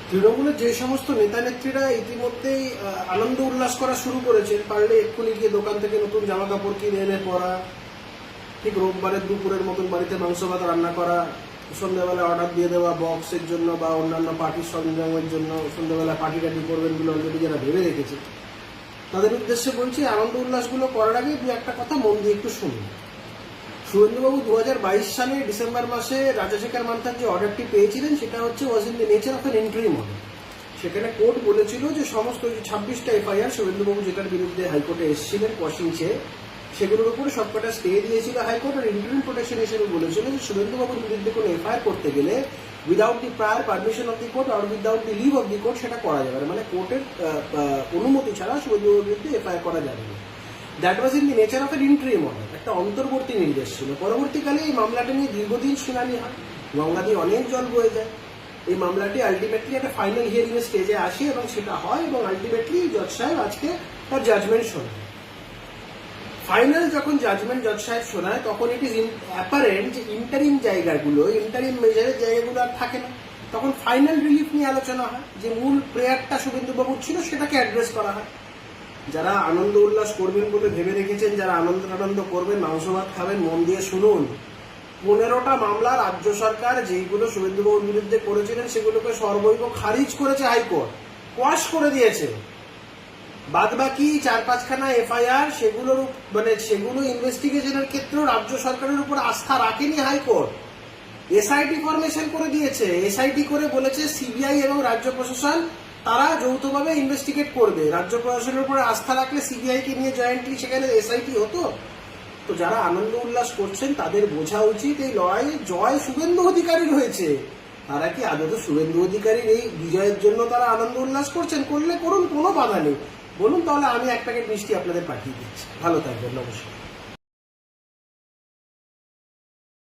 তৃণমূলের যে সমস্ত নেতা নেত্রীরা ইতিমধ্যেই আনন্দ উল্লাস করা শুরু করেছেন, পারলে এক্ষুনি গিয়ে দোকান থেকে নতুন জামা কাপড় কিনে এনে পরা, ঠিক রোববারের দুপুরের মতন বাড়িতে মাংস ভাত রান্না করা, সন্ধ্যাবেলা অর্ডার দিয়ে দেওয়া বক্সের জন্য বা অন্যান্য পার্টির সরঞ্জামের জন্য সন্ধ্যাবেলা পার্টি টাটি করবেন বলে অলরেডি যারা ভেবে রেখেছে, তাদের উদ্দেশ্যে বলছি, আনন্দ উল্লাসগুলো করার আগে দু একটা কথা মন দিয়ে একটু শুনুন। শুভেন্দুবাবু 2022 সালে ডিসেম্বর মাসে রাজাশেখর মান্থার যে অর্ডারটি পেয়েছিলেন সেটা হচ্ছে was in the nature of an interim order. সেখানে কোর্ট বলেছিল যে সমস্ত 26টা এফআইআর শুভেন্দুবাবু যেটার বিরুদ্ধে হাইকোর্টে এসেছিলেন কোশ্চিন চেয়ে, সেগুলোর উপরে সবকটা স্টে দিয়েছিল হাইকোর্ট। আর ইন্টারিম প্রোটেকশন হিসেবে বলেছিল যে শুভেন্দুবাবুর বিরুদ্ধে কোনো এফআইআর করতে গেলে without the prior permission of the court আর without the leave of the court সেটা করা যাবে না, মানে কোর্টের অনুমতি ছাড়া শুভেন্দুবাবুর বিরুদ্ধে এফআইআর করা যাবে না। That was in the nature of N interim order, একটা অন্তর্বর্তী নির্দেশ ছিল। পরবর্তীকালে এই মামলাটা নিয়ে দীর্ঘদিন শুনানি হয়, গঙ্গা দিয়ে অনেক জল বয়ে যায়। এই মামলাটি আলটিমেটলি একটা ফাইনাল হিয়ারিং এর স্টেজে আসে এবং সেটা হয় এবং আলটিমেটলি জজ সাহেব আজকে তার জাজমেন্ট শোনায়। ফাইনাল যখন জাজমেন্ট জজ সাহেব শোনায় তখন ইট ইজ অ্যাপারেন্ট যে ইন্টারিম জায়গাগুলো, ইন্টারিম মেজারের জায়গাগুলো আর থাকে না। তখন ফাইনাল রিলিফ নিয়ে আলোচনা হয়, যে মূল প্রেয়ারটা শুভেন্দুবাবুর ছিল সেটাকে অ্যাড্রেস করা হয়। যারা আনন্দ উল্লাস করবেন বলে ভেবে রেখেছেন, যারা আনন্দ করবেন, মাংস ভাত খাবেন, মন দিয়ে শুনুন। 15টা মামলা রাজ্য সরকার যেইগুলো শুভেন্দুবাবুর বিরুদ্ধে করেছিলেন সেগুলোকে সর্বৈব খারিজ করেছে হাইকোর্ট, কোয়াশ করে দিয়েছে। বাদবাকি 4-5খানা এফআইআর সেগুলো ইনভেস্টিগেশনের ক্ষেত্রেও রাজ্য সরকারের উপর আস্থা রাখেনি হাইকোর্ট। এসআইটি ফরমেশন করে দিয়েছে, এসআইটি করে বলেছে সিবিআই এবং রাজ্য প্রশাসন তারা যৌথভাবে ইনভেস্টিগেট করবে। রাজ্য প্রশাসনের উপরে আস্থা রাখলে সিবিআই কে নিয়ে জয়েন্টলি সেখানে এসআইটি হতো। তো যারা আনন্দ উল্লাস করছেন তাদের বোঝা উচিত এই লড়াইয়ে জয় শুভেন্দু অধিকারীর হয়েছে। তারা কি আদৌ শুভেন্দু অধিকারীর এই বিজয়ের জন্য তারা আনন্দ উল্লাস করছেন? করলে করুন, কোনো বাধা নেই। বলুন, তাহলে আমি 1 প্যাকেট মিষ্টি আপনাদের পাঠিয়ে দিচ্ছি। ভালো থাকবেন, নমস্কার।